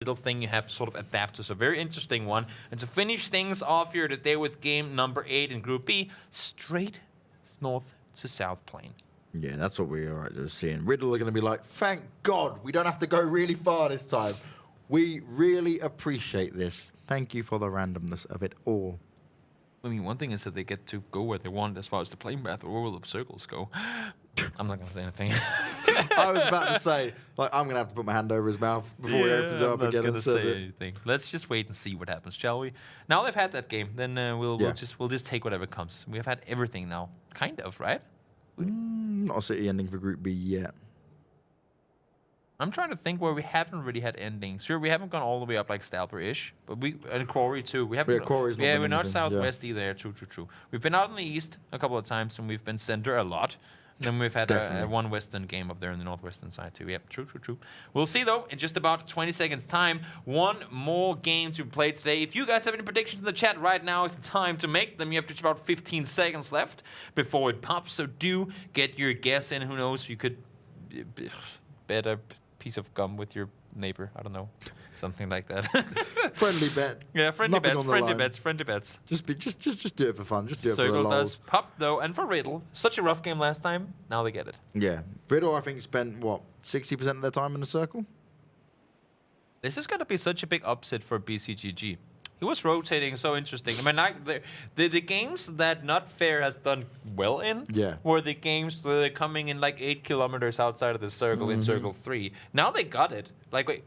little thing you have to sort of adapt to. So very interesting one. And to finish things off here today with game number 8 in Group B, straight north to South Plane. Yeah, that's what we are just seeing. Riddle are going to be like, thank God we don't have to go really far this time. We really appreciate this. Thank you for the randomness of it all. I mean, one thing is that they get to go where they want as far as the plane path, or where will the circles go? I'm not going to say anything. I was about to say, like, I'm going to have to put my hand over his mouth before he opens it up again and says it. Anything. Let's just wait and see what happens, shall we? Now they've had that game, then we'll just take whatever comes. We have had everything now, kind of, right? Not a city ending for Group B yet. I'm trying to think where we haven't really had endings. Sure, we haven't gone all the way up like Stalper-ish, but and Quarry too. We haven't. We're not southwest either. True. We've been out in the east a couple of times, and we've been center a lot. And then we've had one western game up there in the northwestern side too. Yep, true. We'll see though in just about 20 seconds time. One more game to play today. If you guys have any predictions in the chat right now, is the time to make them. You have just about 15 seconds left before it pops. So do get your guess in. Who knows? You could bet a piece of gum with your neighbor. I don't know. Something like that. Friendly bet. Yeah, friendly bets. Just do it for fun. Just do it for the Circle lols. does pop though, and for Riddle, such a rough game last time. Now they get it. Yeah, Riddle I think spent what 60% of their time in the circle. This is gonna be such a big upset for BCGG. He was rotating so interesting. I mean, the games that Not Fair has done well in were the games where they're coming in like 8 kilometers outside of the circle in Circle 3. Now they got it. Like,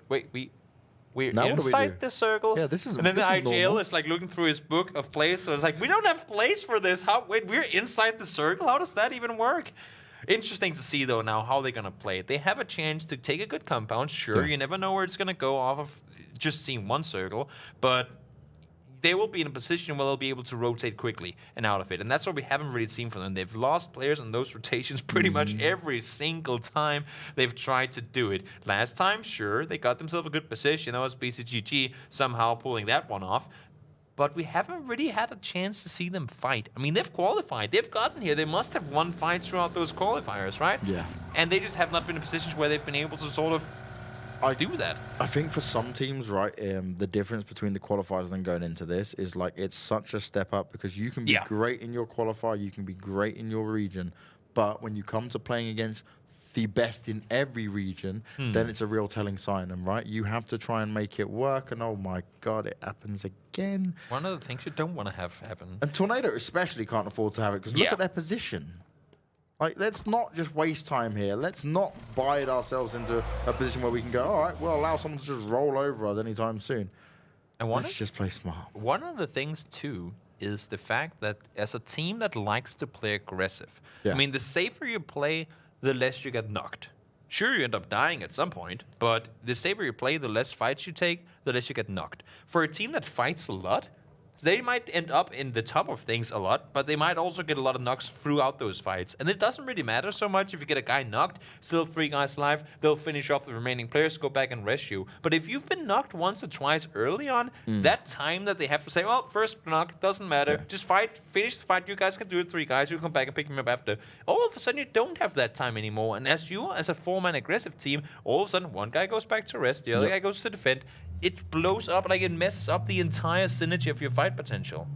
we're now inside the circle. Yeah, this is. And then the IGL normal. is like looking through his book of plays. So it's like, we don't have place for this. Wait, we're inside the circle? How does that even work? Interesting to see, though, now how they're going to play it. They have a chance to take a good compound. Sure, you never know where it's going to go off of just seeing one circle. But they will be in a position where they'll be able to rotate quickly and out of it. And that's what we haven't really seen from them. They've lost players on those rotations pretty much every single time they've tried to do it. Last time, sure, they got themselves a good position. That was BCGG somehow pulling that one off. But we haven't really had a chance to see them fight. I mean, they've qualified. They've gotten here. They must have won fights throughout those qualifiers, right? Yeah. And they just have not been in positions where they've been able to sort of do that. I think for some teams, right, the difference between the qualifiers and going into this is like it's such a step up because you can be great in your qualifier, you can be great in your region, but when you come to playing against the best in every region, then it's a real telling sign. And right, you have to try and make it work. And oh my God, it happens again. One of the things you don't want to have happen. And Tornado especially can't afford to have it because look at their position. Like, let's not just waste time here. Let's not bide ourselves into a position where we can go, all right, we'll allow someone to just roll over us anytime soon. And let's just play smart. One of the things, too, is the fact that as a team that likes to play aggressive, I mean, the safer you play, the less you get knocked. Sure, you end up dying at some point, but the safer you play, the less fights you take, the less you get knocked. For a team that fights a lot, they might end up in the top of things a lot, but they might also get a lot of knocks throughout those fights. And it doesn't really matter so much if you get a guy knocked, still 3 guys alive, they'll finish off the remaining players, go back and rest you. But if you've been knocked once or twice early on, that time that they have to say, well, first knock, doesn't matter, just fight, finish the fight, you guys can do it, 3 guys, you come back and pick him up after. All of a sudden, you don't have that time anymore. And as a 4-man aggressive team, all of a sudden, one guy goes back to rest, the other guy goes to defend. It blows up, like it messes up the entire synergy of your fight potential.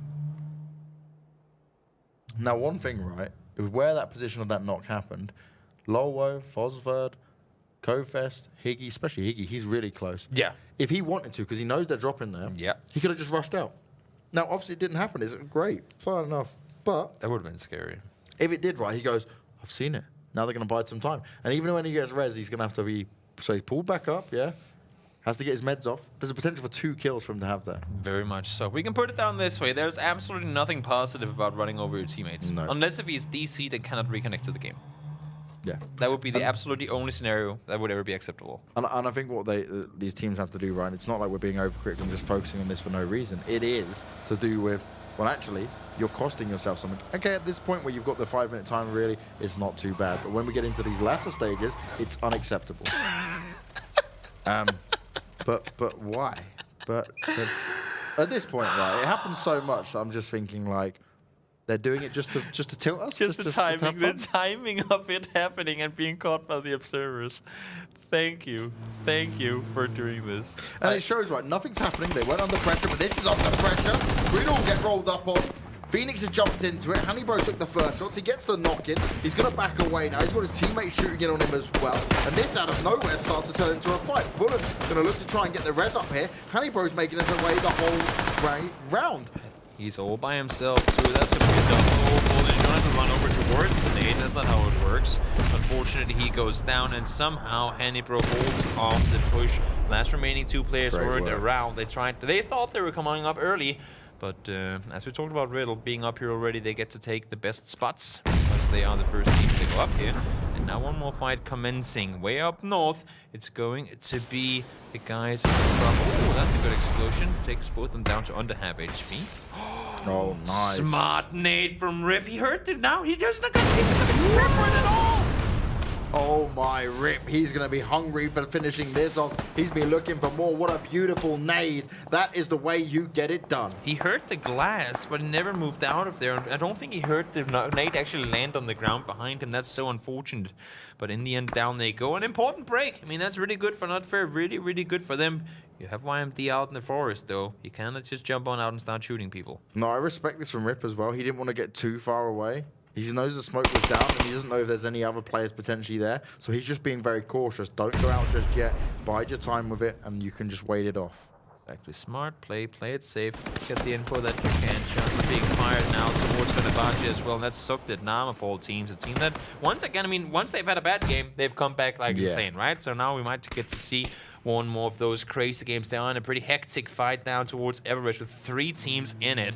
Now, one thing, right, is where that position of that knock happened, Lolwo, Fosverd, Kofest, Higgy, especially Higgy, he's really close. Yeah. If he wanted to, because he knows they're dropping there, he could have just rushed out. Now, obviously, it didn't happen. It's great, fine enough, but that would have been scary. If it did, right, he goes, I've seen it. Now they're going to bide some time. And even when he gets res, he's going to have to be, so he's pulled back up, has to get his meds off. There's a potential for 2 kills for him to have there. Very much so. We can put it down this way. There's absolutely nothing positive about running over your teammates. No. Unless if he's DC'd and cannot reconnect to the game. Yeah. That would be the absolutely only scenario that would ever be acceptable. And I think what these teams have to do, right, it's not like we're being overcritical and just focusing on this for no reason. It is to do with, well, actually, you're costing yourself something. Okay, at this point where you've got the 5-minute time, really, it's not too bad. But when we get into these latter stages, it's unacceptable. But why? But at this point, right, it happens so much that I'm just thinking, like, they're doing it just to tilt us? The timing of it happening and being caught by the observers. Thank you for doing this. And it shows, right, nothing's happening. They went under pressure, but this is under pressure. Riddle get rolled up on. Phoenix has jumped into it. Hannibro took the first shots. He gets the knock-in. He's going to back away now. He's got his teammates shooting in on him as well. And this out of nowhere starts to turn into a fight. Bullet's going to look to try and get the res up here. Hannibro's making his way the whole way round. He's all by himself, too. That's going to be a double. He's trying to run over towards the nade. That's not how it works. Unfortunately, he goes down, and somehow Hannibro holds off the push. Last remaining 2 players weren't around. They thought they were coming up early. But as we talked about Riddle being up here already, they get to take the best spots because they are the first team to go up here. And now one more fight commencing way up north. It's going to be the guys from... Oh, that's a good explosion. Takes both of them down to under half HP. Oh, nice. Smart nade from Rip. He hurt it now. He doesn't look remember at all. Oh my Rip, he's going to be hungry for finishing this off. He's been looking for more. What a beautiful nade. That is the way you get it done. He hurt the glass, but he never moved out of there. I don't think he hurt the nade actually land on the ground behind him. That's so unfortunate. But in the end, down they go. An important break. I mean, that's really good for Not Fair. Really, really good for them. You have YMD out in the forest, though. You cannot just jump on out and start shooting people. No, I respect this from Rip as well. He didn't want to get too far away. He knows the smoke was down, and he doesn't know if there's any other players potentially there. So he's just being very cautious. Don't go out just yet. Bide your time with it, and you can just wait it off. Exactly. Smart play. Play it safe. Get the info that you can. Shots are being fired now towards Fenerbahce as well. And that's Sucked at Nam of all teams. A team that, once again, I mean, once they've had a bad game, they've come back like insane, right? So now we might get to see one more of those crazy games. They are in a pretty hectic fight now towards Everest with 3 teams in it.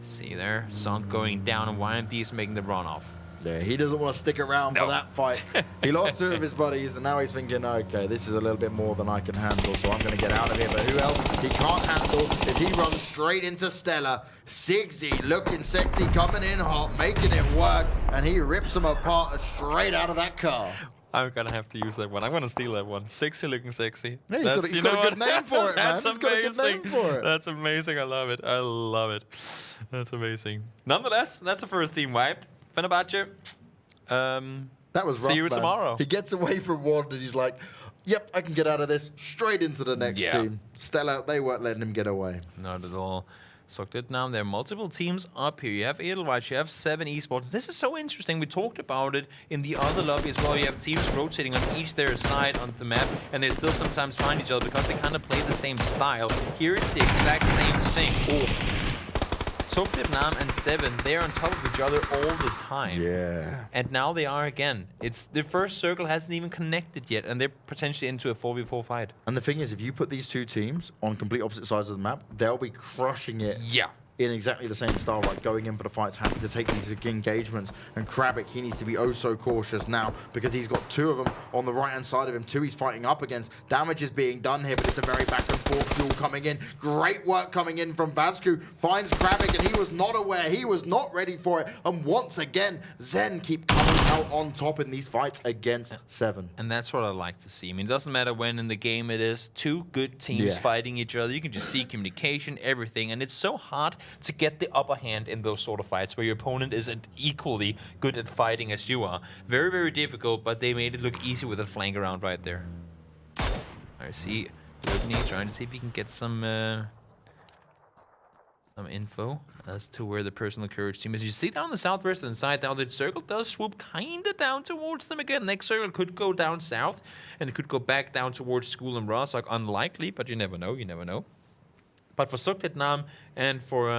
See there, Sunk going down, and YMD is making the runoff. Yeah, he doesn't want to stick around for that fight. He lost 2 of his buddies, and now he's thinking, okay, this is a little bit more than I can handle, so I'm going to get out of here. But who else he can't handle is he runs straight into Stella. Sigzy looking sexy, coming in hot, making it work, and he rips him apart straight out of that car. I'm going to have to use that one. I'm going to steal that one. Sexy looking sexy. Yeah, he's got a good name for it, man. He's got a good name for it. That's amazing. I love it. I love it. That's amazing. Nonetheless, that's the first team wipe. Fenerbahce. That was rough, see you tomorrow. He gets away from one, and he's like, yep, I can get out of this. Straight into the next team. Stella, they weren't letting him get away. Not at all. Sucked it now. There are multiple teams up here. You have Edelweiss, you have 7 Esports. This is so interesting. We talked about it in the other lobby as well. You have teams rotating on each their side on the map, and they still sometimes find each other because they kind of play the same style. Here it's the exact same thing. Oh. Sucked Nam and 7, they're on top of each other all the time. Yeah. And now they are again. It's the first circle hasn't even connected yet, and they're potentially into a 4v4 fight. And the thing is, if you put these 2 teams on complete opposite sides of the map, they'll be crushing it. Yeah. In exactly the same style, like going in for the fights, happy to take these engagements. And Krabic, he needs to be oh so cautious now because he's got 2 of them on the right-hand side of him. 2 he's fighting up against. Damage is being done here, but it's a very back-and-forth duel coming in. Great work coming in from Vascu. Finds Krabic, and he was not aware. He was not ready for it. And once again, Zen keep coming out on top in these fights against 7. And that's what I like to see. I mean, it doesn't matter when in the game it is. 2 good teams fighting each other. You can just see communication, everything. And it's so hard to get the upper hand in those sort of fights where your opponent isn't equally good at fighting as you are. Very, very difficult, but they made it look easy with that flank around right there. I see Whitney trying to see if he can get some info as to where the personal courage team is. You see down the southwestern side now, the circle does swoop kind of down towards them again. Next circle could go down south, and it could go back down towards School and Ross. Like, unlikely, but you never know. You never know. But for Sucked Nam and for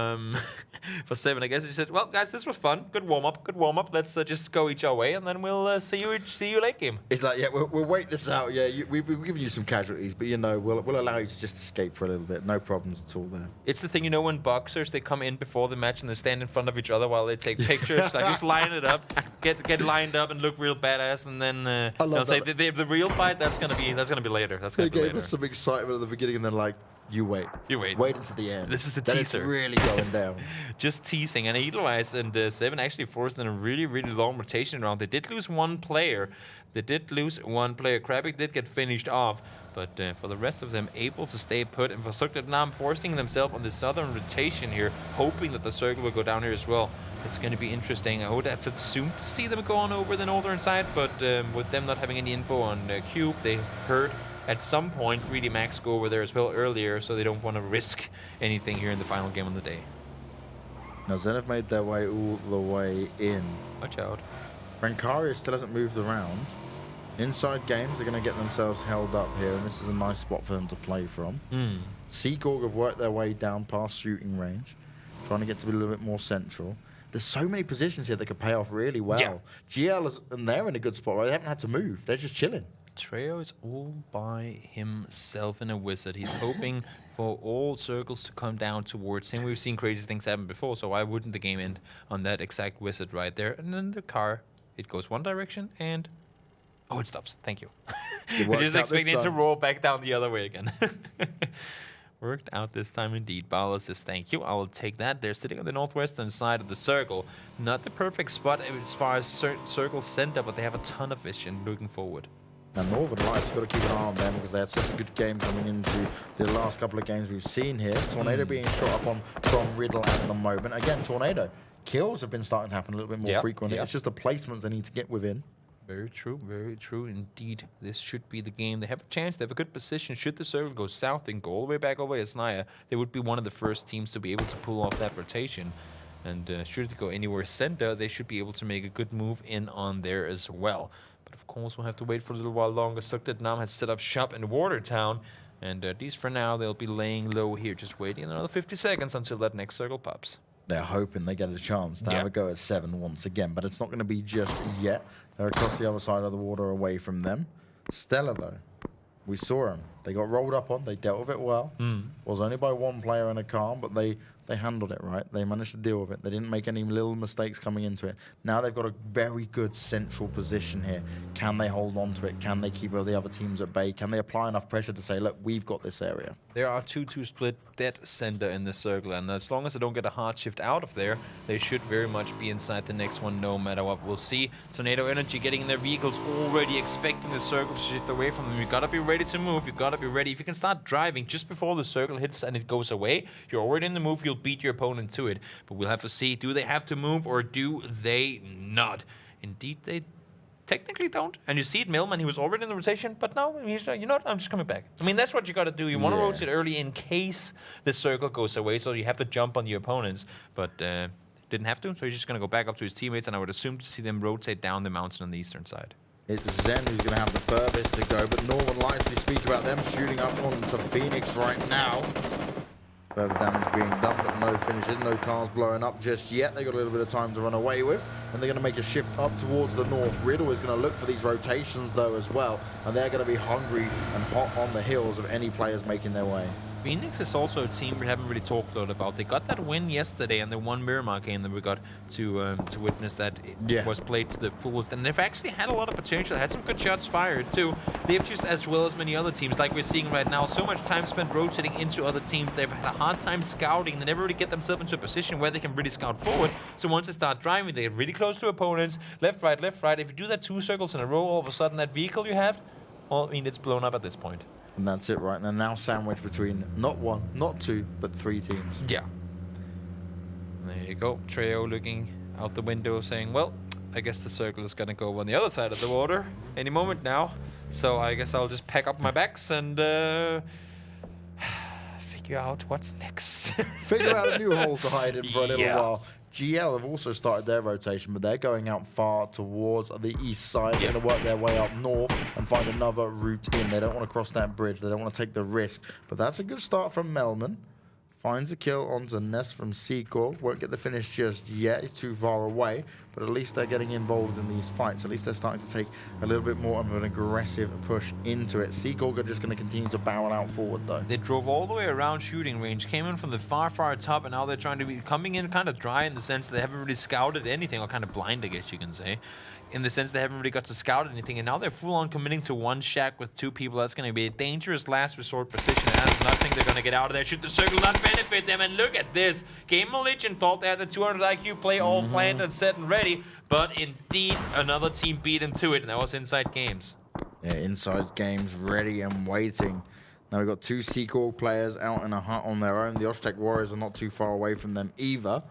7, I guess he said, well, guys, this was fun. Good warm-up. Let's just go each our way, and then we'll see you late game. It's like, yeah, we'll wait this out. Yeah, we've given you some casualties, but, you know, we'll allow you to just escape for a little bit. No problems at all there. It's the thing, you know, when boxers, they come in before the match and they stand in front of each other while they take pictures. Like, just line it up, get lined up and look real badass, and then they'll say the real fight, that's gonna be later. They gave us some excitement at the beginning, and then, like, you wait. Wait until the end. This is the then teaser. It's really going down. Just teasing. And Edelweiss and 7 actually forced in a really, really long rotation round. They did lose 1 player. They did lose one player. Krabik did get finished off, but for the rest of them, able to stay put. And for Vietnam forcing themselves on the southern rotation here, hoping that the circle will go down here as well. It's going to be interesting. I would have assumed to see them go on over the northern side, but with them not having any info on Cube, they heard at some point 3D Max go over there as well earlier, so they don't want to risk anything here in the final game of the day. Now Zenith made their way all the way in. Watch out. Rankaria still hasn't moved around. Inside games are going to get themselves held up here, and this is a nice spot for them to play from. Seagorg have worked their way down past shooting range, trying to get to be a little bit more central. There's so many positions here that could pay off really well. Yeah. GL is, and they're in a good spot, right? They haven't had to move. They're just chilling. Treo is all by himself in a wizard. He's hoping for all circles to come down towards him. We've seen crazy things happen before, so why wouldn't the game end on that exact wizard right there? And then the car, it goes one direction and... Oh, it stops. Thank you. We're just expecting it to roll back down the other way again. Worked out this time indeed. Bala says thank you. I will take that. They're sitting on the northwestern side of the circle. Not the perfect spot as far as circle center, but they have a ton of vision looking forward. And Northern Lights got to keep an eye on them because they had such a good game coming into the last couple of games we've seen here. Tornado being shot up on from Riddle at the moment. Again, Tornado. Kills have been starting to happen a little bit more frequently. It's just the placements they need to get within. Very true indeed. This should be the game. They have a chance. They have a good position. Should the circle go south and go all the way back over as Naya, they would be one of the first teams to be able to pull off that rotation. And should it go anywhere center, they should be able to make a good move in on there as well. But of course, we'll have to wait for a little while longer. Nam has set up shop in Watertown. And at least for now, they'll be laying low here, just waiting another 50 seconds until that next circle pops. They're hoping they get a chance to have a go at 7 once again, but it's not going to be just yet. They're across the other side of the water away from them. Stella, though, we saw them. They got rolled up on. They dealt with it well. Was only by one player in a car, but they handled it right. They managed to deal with it. They didn't make any little mistakes coming into it. Now they've got a very good central position here. Can they hold on to it? Can they keep all the other teams at bay? Can they apply enough pressure to say, look, we've got this area? There are 2-2 split dead center in the circle, and as long as they don't get a hard shift out of there, they should very much be inside the next one no matter what. We'll see Tornado Energy getting in their vehicles, already expecting the circle to shift away from them. You gotta be ready to move. You gotta be ready. If you can start driving just before the circle hits and it goes away, you're already in the move. You'll beat your opponent to it. But we'll have to see, do they have to move or do they not? Indeed, they technically don't. And you see it, Millman, he was already in the rotation, but now he's like, you know what, I'm just coming back. I mean, that's what you got to do. You want to rotate early in case the circle goes away, so you have to jump on the opponents. But didn't have to, so he's just going to go back up to his teammates, and I would assume to see them rotate down the mountain on the eastern side. It's Zen who's going to have the furthest to go, but Northern Lights, we speak about them shooting up onto Phoenix right now. Further damage being done, but no finishes, no cars blowing up just yet. They got a little bit of time to run away with, and they're going to make a shift up towards the north. Riddle is going to look for these rotations, though, as well, and they're going to be hungry and hot on the heels of any players making their way. Phoenix is also a team we haven't really talked a lot about. They got that win yesterday, and the one Miramar game that we got to witness that it was played to the fullest. And they've actually had a lot of potential. Had some good shots fired too. They've just, as well as many other teams, like we're seeing right now, so much time spent rotating into other teams. They've had a hard time scouting. They never really get themselves into a position where they can really scout forward. So once they start driving, they get really close to opponents. Left, right, left, right. If you do that 2 circles in a row, all of a sudden that vehicle you have, well, I mean, it's blown up at this point. And that's it, right? And they're now sandwiched between not 1, not 2, but 3 teams. Yeah. There you go. Treo looking out the window saying, well, I guess the circle is going to go on the other side of the water any moment now. So I guess I'll just pack up my bags and figure out what's next. Figure out a new hole to hide in for a little while. GL have also started their rotation, but they're going out far towards the east side. They're going to work their way up north and find another route in. They don't want to cross that bridge. They don't want to take the risk. But that's a good start from Melman. Finds a kill onto Nest from Seacor. Won't get the finish just yet. He's too far away. But at least they're getting involved in these fights. At least they're starting to take a little bit more of an aggressive push into it. Seacor are just going to continue to barrel out forward, though. They drove all the way around shooting range, came in from the far, far top, and now they're trying to be coming in kind of dry in the sense that they haven't really scouted anything, or kind of blind, I guess you can say. In the sense they haven't really got to scout anything, and now they're full-on committing to one shack with 2 people. That's going to be a dangerous last resort position, and that's nothing they're going to get out of there. Should the circle not benefit them? And look at this. Game of Legend thought they had the 200 IQ play all planned and set and ready, But indeed, another team beat him to it, and that was Inside Games. Yeah, Inside Games ready and waiting. Now we've got 2 Sequel players out in a hut on their own. The Oztec Warriors are not too far away from them either.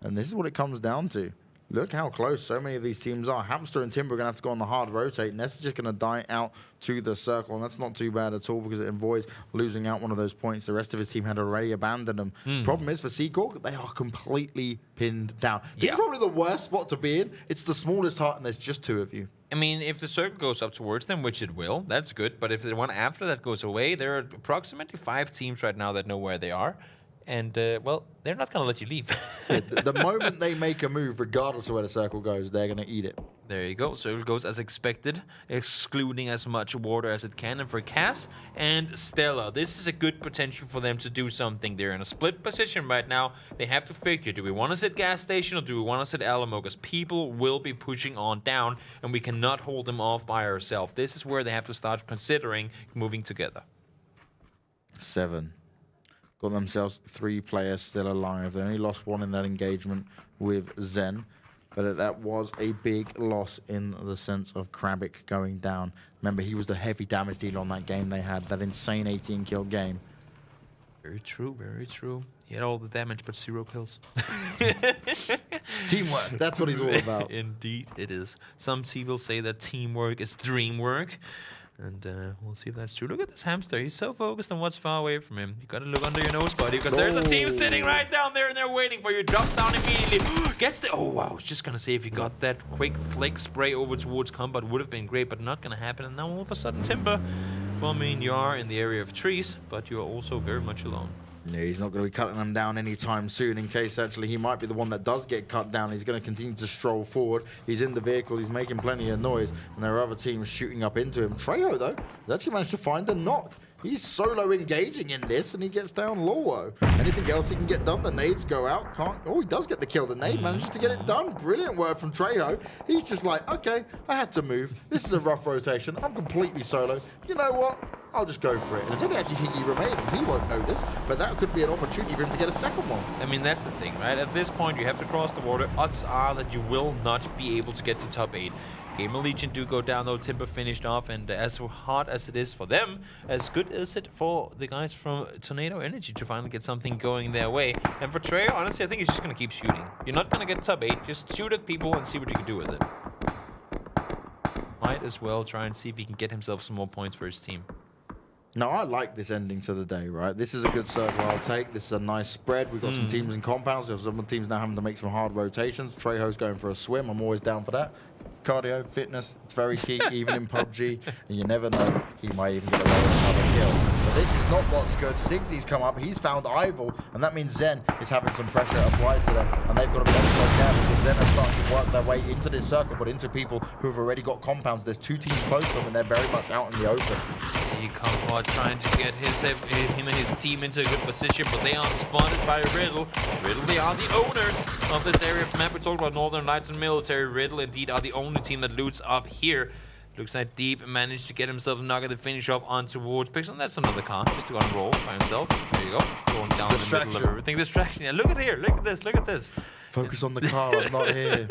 And this is what it comes down to. Look how close so many of these teams are. Hamster and Timber are going to have to go on the hard rotate. Ness is just going to die out to the circle. And that's not too bad at all because it avoids losing out one of those points. The rest of his team had already abandoned them. Problem is for Sequel, they are completely pinned down. This is probably the worst spot to be in. It's the smallest hut and there's just 2 of you. I mean, if the circle goes up towards them, which it will, that's good. But if the one after that goes away, there are approximately 5 teams right now that know where they are. And, well, they're not going to let you leave. The moment they make a move, regardless of where the circle goes, they're going to eat it. There you go. So it goes as expected, excluding as much water as it can. And for Cass and Stella, this is a good potential for them to do something. They're in a split position right now. They have to figure, do we want to sit gas station or do we want to sit Alamo? Because people will be pushing on down, and we cannot hold them off by ourselves. This is where they have to start considering moving together. 7. Got themselves 3 players still alive. They only lost 1 in that engagement with Zen. But that was a big loss in the sense of Krabic going down. Remember, he was the heavy damage dealer on that game they had, that insane 18-kill game. Very true, very true. He had all the damage, but 0 kills. Teamwork, that's what he's all about. Indeed, it is. Some people say that teamwork is dream work. And we'll see if that's true. Look at this hamster. He's so focused on what's far away from him. You gotta look under your nose, buddy, because there's a team sitting right down there and they're waiting for you. Drops down immediately. Gets the... Oh, wow. I was just gonna say if you got that quick flick spray over towards combat would have been great, but not gonna happen. And now all of a sudden, Timber. Well, I mean, you are in the area of trees, but you are also very much alone. Yeah, he's not going to be cutting them down anytime soon. In case actually he might be the one that does get cut down, he's going to continue to stroll forward. He's in the vehicle, he's making plenty of noise, and there are other teams shooting up into him. Trejo, though, has actually managed to find a knock. He's solo engaging in this, and he gets down low. Anything else he can get done? The nades go out. Can't. Oh, he does get the kill. The nade manages to get it done. Brilliant work from Trejo. He's just like, okay, I had to move. This is a rough rotation. I'm completely solo. You know what? I'll just go for it. And it's only actually Higgy remaining. He won't know this, but that could be an opportunity for him to get a second one. I mean, that's the thing, right? At this point, you have to cross the water. Odds are that you will not be able to get to top 8. Gamer Legion do go down, though. Timber finished off, and as hard as it is for them, as good is it for the guys from Tornado Energy to finally get something going their way. And for Trey, honestly, I think he's just going to keep shooting. You're not going to get top 8. Just shoot at people and see what you can do with it. Might as well try and see if he can get himself some more points for his team. Now, I like this ending to the day, right? This is a good circle I'll take. This is a nice spread. We've got some teams in compounds. There's some teams now having to make some hard rotations. Trejo's going for a swim. I'm always down for that. Cardio, fitness, it's very key, even in PUBG. And you never know, he might even get another kill. But this is not what's good. Sigsy's come up. He's found Ivor. And that means Zen is having some pressure applied to them. And they've got to be so careful because Zen are starting to work their way into this circle, but into people who have already got compounds. There's 2 teams close to them, and they're very much out in the open. See Comfort trying to get him and his team into a good position, but they are spotted by Riddle. Riddle, they are the owners of this area of map. We talked about Northern Lights and Military. Riddle, indeed, are the only team that loots up here. Looks like Deep managed to get himself a knock at the finish off on towards Pixel. That's another car, just to go and roll by himself. There you go. Going down the middle of everything. Distraction. Yeah, look at here. Look at this. Look at this. Focus on the car, I'm not here.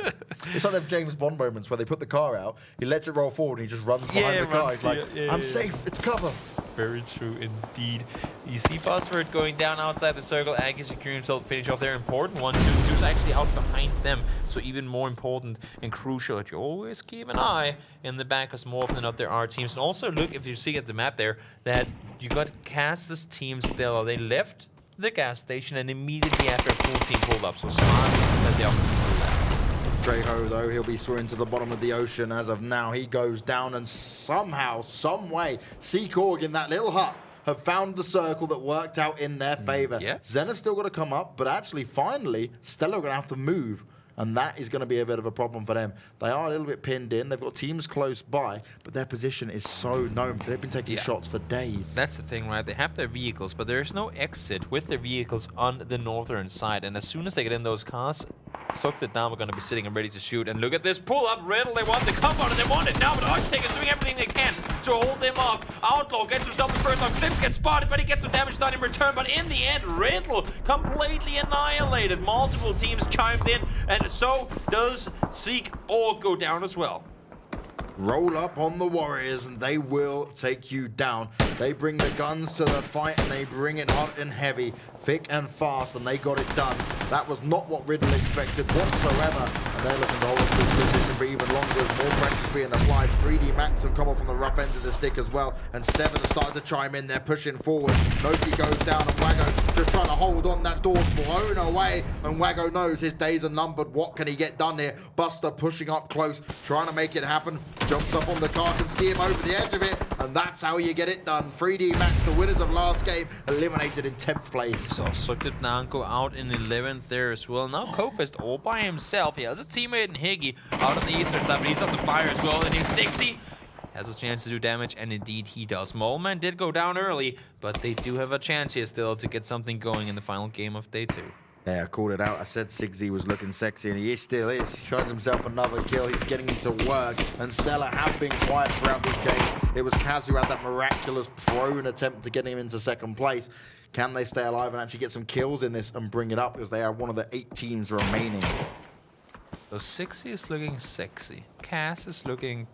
It's like them James Bond moments where they put the car out, he lets it roll forward, and he just runs behind the car. He's like, I'm safe, it's cover. Very true indeed. You see Phosphorate going down outside the circle, and can secure himself, finish off there. Important one. 2-2's actually out behind them, so even more important and crucial that you always keep an eye in the back, because more often than not there are teams. And also look, if you see at the map there, that you got Cass's team still. They left the gas station and immediately after a full team pulled up, so smart that they are Trejo, though, he'll be swimming to the bottom of the ocean as of now. He goes down, and somehow, some way, Seakorg in that little hut have found the circle that worked out in their favor. Zen have still got to come up, but actually, finally, Stella are going to have to move. And that is going to be a bit of a problem for them. They are a little bit pinned in. They've got teams close by, but their position is so known. They've been taking shots for days. That's the thing, right? They have their vehicles, but there's no exit with their vehicles on the northern side. And as soon as they get in those cars, Soak the Dam are going to be sitting and ready to shoot. And look at this pull-up. Riddle, they want the cover, and they want it now, but Architect is doing everything they can to hold him off. Outlaw gets himself the first on. Clips gets spotted, but he gets some damage done in return. But in the end, Riddle completely annihilated. Multiple teams chimed in, and so does Zeke all go down as well. Roll up on the Warriors and they will take you down. They bring the guns to the fight and they bring it hot and heavy, thick and fast, and they got it done. That was not what Riddle expected whatsoever. And they're looking to hold this position for even longer as more pressure being applied. 3D Max have come off on the rough end of the stick as well. And 7 have started to chime in. They're pushing forward. Noti goes down and Wago just trying to hold on. That door's blown away. And Wago knows his days are numbered. What can he get done here? Buster pushing up close, trying to make it happen. Jumps up on the car, can see him over the edge of it. And that's how you get it done. 3D Max, the winners of last game, eliminated in 10th place. So Sukdip go out in 11th there as well. Now Kofist all by himself. He has a teammate in Higgy out on the eastern side, but he's on the fire as well. And he's 60. Has a chance to do damage, and indeed he does. Moleman did go down early, but they do have a chance here still to get something going in the final game of day 2. Yeah, I called it out. I said Sigzy was looking sexy, and he still is. He finds himself another kill. He's getting into work, and Stella have been quiet throughout these games. It was Kaz who had that miraculous prone attempt to get him into 2nd place. Can they stay alive and actually get some kills in this and bring it up, because they are one of the 8 teams remaining. So 60 is looking sexy. Kaz is looking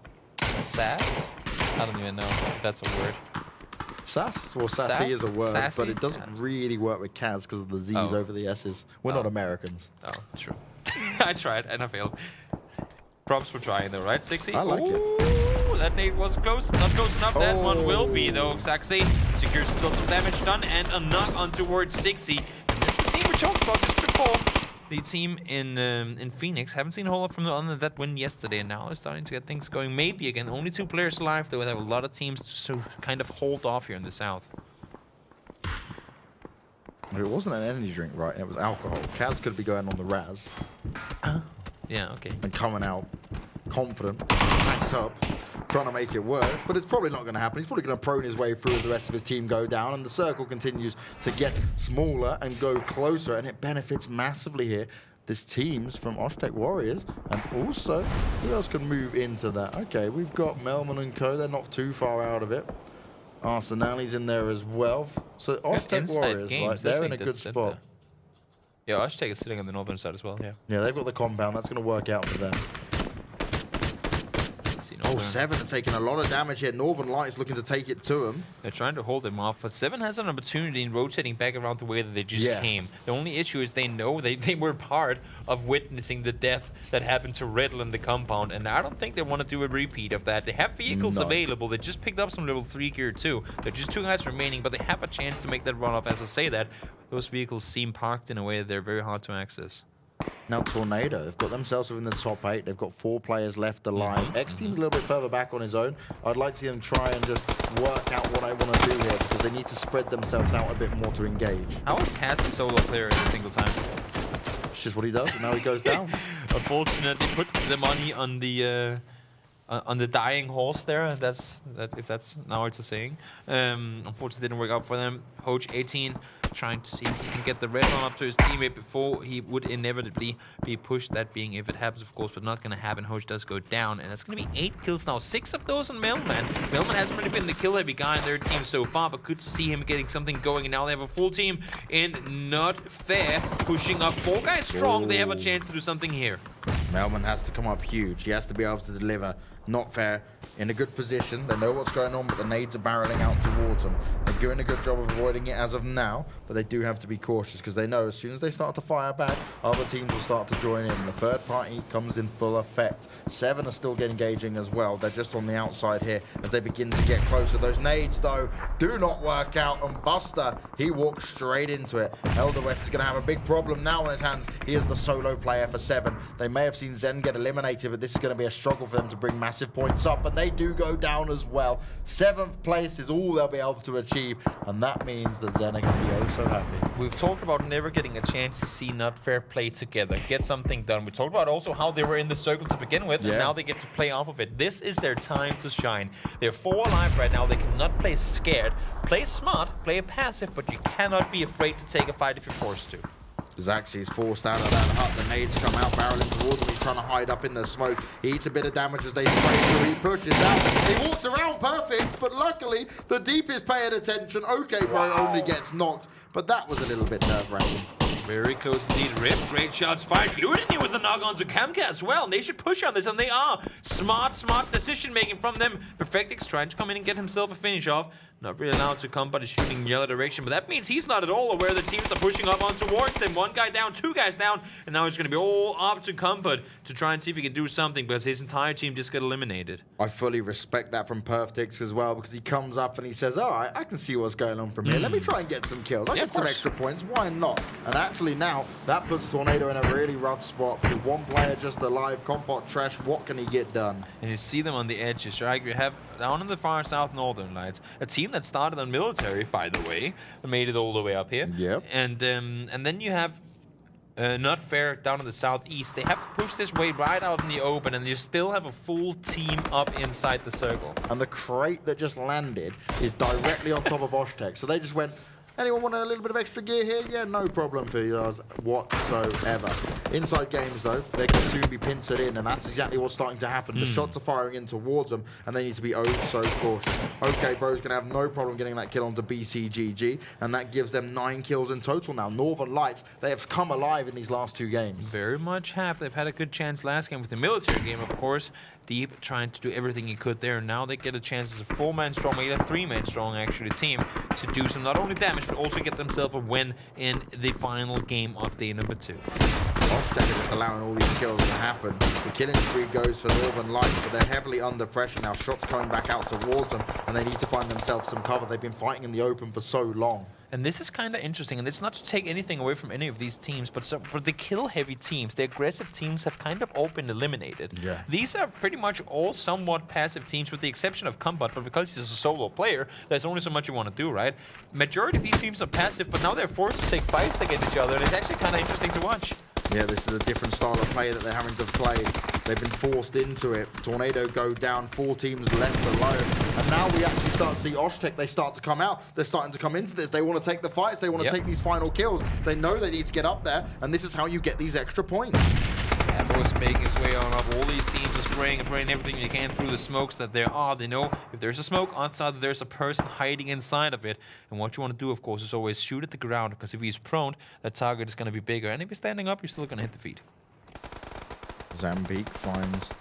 sass? I don't even know if that's a word. Sass? Well, sassy is a word, Sassy? but it doesn't really work with Kaz because of the Z's over the S's. We're not Americans. Oh, true. I tried and I failed. Props for trying though, right, 60? I like it. That nade was close. Not close enough. That one will be though. Xaxi secures still some damage done and a knock on towards 60. And this is the team we talked about just before. The team in Phoenix haven't seen a whole lot from the other than that win yesterday, and now they're starting to get things going. Maybe again, only 2 players alive. They would have a lot of teams to kind of hold off here in the south. It wasn't an energy drink, right? And it was alcohol. Kaz could be going on the Raz. Yeah, okay. And coming out confident, tanked up, trying to make it work, but it's probably not going to happen. He's probably going to prone his way through as the rest of his team go down, and the circle continues to get smaller and go closer, and it benefits massively here. This team's from Oztec Warriors, and also, who else can move into that? Okay, we've got Melman and co. They're not too far out of it. Arsenali's in there as well. So Oztec Warriors, right, they're in a good spot. Yeah, Oztec is sitting on the northern side as well, yeah. Yeah, they've got the compound. That's going to work out for them. Oh, 7 are taking a lot of damage here. Northern Lights looking to take it to him. They're trying to hold him off, but 7 has an opportunity in rotating back around the way that they just came. The only issue is they know they were part of witnessing the death that happened to Riddle in the compound, and I don't think they want to do a repeat of that. They have vehicles available. They just picked up some level 3 gear too. They're just 2 guys remaining, but they have a chance to make that run off. As I say that, those vehicles seem parked in a way that they're very hard to access. Now Tornado, they've got themselves within the top 8. They've got 4 players left alive. X-Team's a little bit further back on his own. I'd like to see them try and just work out what I want to do here, because they need to spread themselves out a bit more to engage. How is Kaz a solo player every single time? It's just what he does, and now he goes down. Unfortunately, put the money on the dying horse there. If that's now it's a saying. Unfortunately, didn't work out for them. Hoach 18 trying to see if he can get the red one up to his teammate before he would inevitably be pushed. That being if it happens, of course, but not going to happen. Hoach does go down, and that's going to be 8 kills now. 6 of those on Melman. Melman hasn't really been the kill-heavy guy in their team so far, but good to see him getting something going. And now they have a full team in Not Fair, pushing up 4 guys strong. They have a chance to do something here. Melman has to come up huge. He has to be able to deliver. Not Fair in a good position. They know what's going on, but the nades are barreling out towards them. They're doing a good job of avoiding it as of now, but they do have to be cautious, because they know as soon as they start to fire back, other teams will start to join in. The third party comes in full effect. 7 are still engaging as well. They're just on the outside here as they begin to get closer. Those nades, though, do not work out, and Buster, he walks straight into it. Elder West is going to have a big problem now on his hands. He is the solo player for 7. They may have seen Zen get eliminated, but this is going to be a struggle for them to bring massive points up, and they do go down as well. 7th place is all they'll be able to achieve, and that means that Zen are going to be oh so happy. We've talked about never getting a chance to see Not Fair play together, get something done. We talked about also how they were in the circle to begin with, and now they get to play off of it. This is their time to shine. They're 4 alive right now. They cannot play scared. Play smart, play passive, but you cannot be afraid to take a fight if you're forced to. Zaxxy's forced out of that hut. The nades come out, barreling towards him. He's trying to hide up in the smoke. He eats a bit of damage as they spray through. He pushes out. He walks around perfect, but luckily the deep is paying attention. Okay, bro only gets knocked, but that was a little bit nerve-wracking. Very close indeed. Rip, great shots fired. Ludini with the knock onto Kamka as well. And they should push on this, and they are. Smart decision making from them. Perfectix trying to come in and get himself a finish off. Not really allowed to come, but is shooting in the other direction. But that means he's not at all aware the teams are pushing up on towards them. One guy down, two guys down, and now it's going to be all up to Comfort to try and see if he can do something because his entire team just got eliminated. I fully respect that from Perfectix as well because he comes up and he says, all right, I can see what's going on from here. Let me try and get some kills. I get some extra points. Why not? And actually now, that puts Tornado in a really rough spot. With one player just alive, Compot trash, what can he get done? And you see them on the edges, right? You have down in the far south northern lights, a team that started on military, by the way, made it all the way up here. Yep. And then you have Not Fair down in the southeast. They have to push this way right out in the open, and you still have a full team up inside the circle. And the crate that just landed is directly on top of Oshtek. So they just went, anyone want a little bit of extra gear here? Yeah, no problem for you guys whatsoever. Inside games, though, they can soon be pincered in, and that's exactly what's starting to happen. The shots are firing in towards them, and they need to be oh so cautious. Okay, bro's going to have no problem getting that kill onto BCGG, and that gives them 9 kills in total now. Northern Lights, they have come alive in these last 2 games. Very much have. They've had a good chance last game with the military game, of course. Deep trying to do everything he could there. Now they get a chance as a 4-man strong, maybe a 3-man strong actually team to do some not only damage but also get themselves a win in the final game of day number 2. Oshtek are just allowing all these kills to happen. The killing spree goes for Northern Lights, but they're heavily under pressure now. Shots coming back out towards them, and they need to find themselves some cover. They've been fighting in the open for so long. And this is kind of interesting, and it's not to take anything away from any of these teams, but the kill-heavy teams, the aggressive teams, have kind of all been eliminated. Yeah. These are pretty much all somewhat passive teams, with the exception of Combat, but because he's a solo player, there's only so much you want to do, right? Majority of these teams are passive, but now they're forced to take fights against each other, and it's actually kind of interesting to watch. Yeah, this is a different style of play that they're having to play. They've been forced into it. Tornado go down, 4 teams left alone. And now we actually start to see Oshtek, they start to come out. They're starting to come into this. They want to take the fights. They want to take these final kills. They know they need to get up there, and this is how you get these extra points. Ambo's making his way on up. All these teams are spraying and spraying everything they can through the smokes that there are. They know if there's a smoke outside, there's a person hiding inside of it. And what you want to do, of course, is always shoot at the ground, because if he's prone, that target is going to be bigger. And if he's standing up, you're still going to hit the feet. Zambeek finds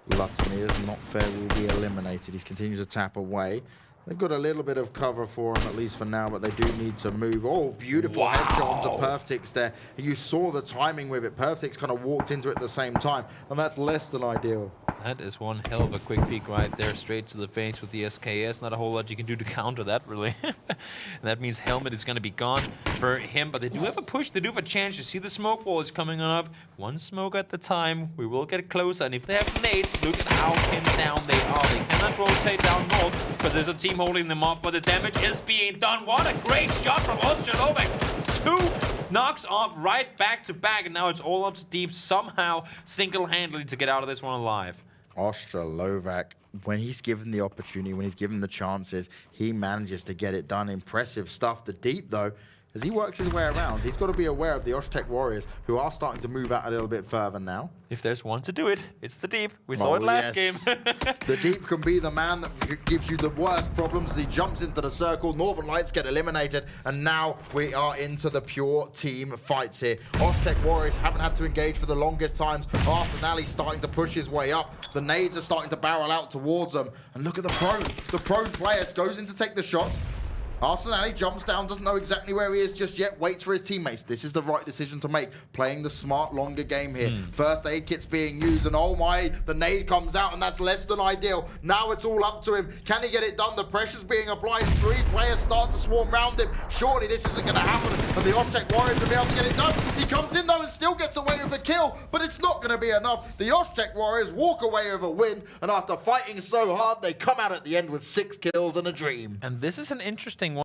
Lutzniers. Not Fair will be eliminated. He continues to tap away. They've got a little bit of cover for him, at least for now, but they do need to move. Oh, beautiful headshot onto Perfectix there. You saw the timing with it. Perfectix kind of walked into it at the same time, and that's less than ideal. That is one hell of a quick peek right there, straight to the face with the SKS. Not a whole lot you can do to counter that, really. And that means Helmet is going to be gone for him, but they do have a push. They do have a chance. You see the smoke wall is coming on up. One smoke at the time. We will get closer, and if they have nades, look at how pinned down they are. They cannot rotate down north, because there's a team holding them off, but the damage is being done. What a great shot from Ostrolovic. 2 knocks off right back to back, and now it's all up to Deep somehow single-handedly to get out of this one alive. Ostrolovic, when he's given the opportunity, when he's given the chances, he manages to get it done. Impressive stuff. The Deep, though, as he works his way around, he's got to be aware of the Oshtek Warriors, who are starting to move out a little bit further now. If there's one to do it, it's the Deep. We saw it last game. The Deep can be the man that gives you the worst problems as he jumps into the circle. Northern Lights get eliminated, and now we are into the pure team fights here. Oshtek Warriors haven't had to engage for the longest times. Arsenal's starting to push his way up. The nades are starting to barrel out towards them. And look at the prone. The prone player goes in to take the shots. Arsenal jumps down, doesn't know exactly where he is just yet, waits for his teammates. This is the right decision to make, playing the smart, longer game here. First aid kit's being used, and oh my, the nade comes out, and that's less than ideal. Now it's all up to him. Can he get it done? The pressure's being applied. 3 players start to swarm around him. Surely this isn't going to happen, and the Oshtek Warriors will be able to get it done. He comes in, though, and still gets away with a kill, but it's not going to be enough. The Oshtek Warriors walk away with a win, and after fighting so hard, they come out at the end with 6 kills and a dream. And this is an interesting